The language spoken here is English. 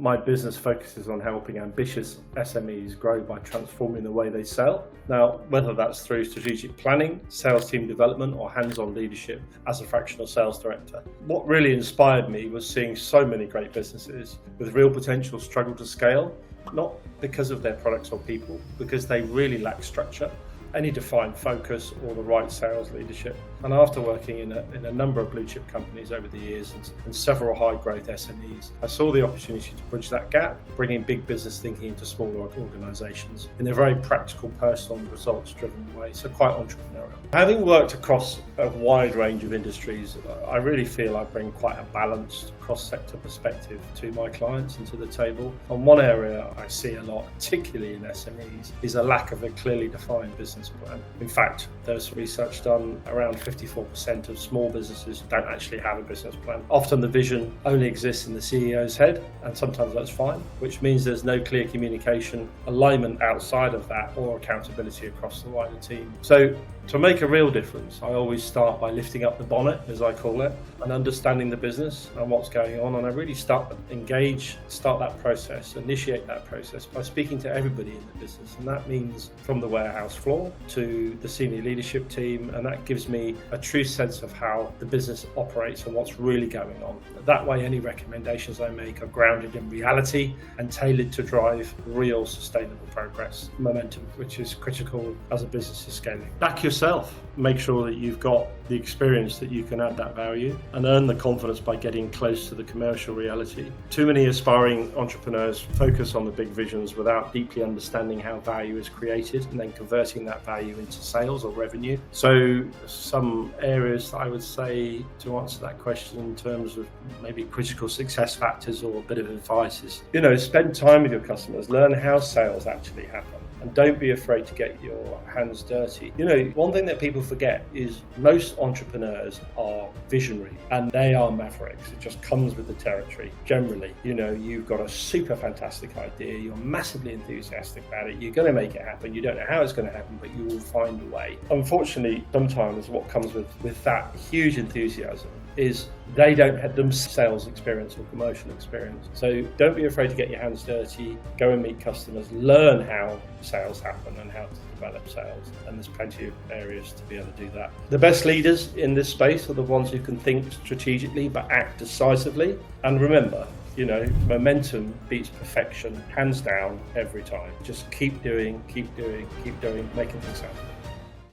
My business focuses on helping ambitious SMEs grow by transforming the way they sell. Now, whether that's through strategic planning, sales team development, or hands-on leadership as a fractional sales director. What really inspired me was seeing so many great businesses with real potential struggle to scale, not because of their products or people, because they really lack structure, any defined focus, or the right sales leadership. And after working in a number of blue chip companies over the years and several high growth SMEs, I saw the opportunity to bridge that gap, bringing big business thinking into smaller organizations in a very practical, personal and results driven way, so quite entrepreneurial. Having worked across a wide range of industries, I really feel I bring quite a balanced cross-sector perspective to my clients and to the table. And one area I see a lot, particularly in SMEs, is a lack of a clearly defined business plan. In fact, there's research done around 54% of small businesses don't actually have a business plan. Often the vision only exists in the CEO's head, and sometimes that's fine, which means there's no clear communication, alignment outside of that, or accountability across the wider team. So to make a real difference, I always start by lifting up the bonnet, as I call it, and understanding the business and what's going on. And I really start that process, initiate that process by speaking to everybody in the business. And that means from the warehouse floor to the senior leadership team. And that gives me a true sense of how the business operates and what's really going on. That way, any recommendations I make are grounded in reality and tailored to drive real sustainable progress, momentum, which is critical as a business is scaling. Back yourself. Make sure that you've got the experience that you can add that value and earn the confidence by getting close to the commercial reality. Too many aspiring entrepreneurs focus on the big visions without deeply understanding how value is created and then converting that value into sales or revenue. So some areas I would say to answer that question in terms of maybe critical success factors or a bit of advice is, spend time with your customers, learn how sales actually happen. And don't be afraid to get your hands dirty. One thing that people forget is most entrepreneurs are visionary and they are mavericks. It just comes with the territory. Generally, you've got a super fantastic idea. You're massively enthusiastic about it. You're going to make it happen. You don't know how it's going to happen, but you will find a way. Unfortunately, sometimes what comes with that huge enthusiasm is they don't have them sales experience or commercial experience. So don't be afraid to get your hands dirty, go and meet customers, learn how sales happen and how to develop sales. And there's plenty of areas to be able to do that. The best leaders in this space are the ones who can think strategically but act decisively. And remember, momentum beats perfection, hands down, every time. Just keep doing, making things happen.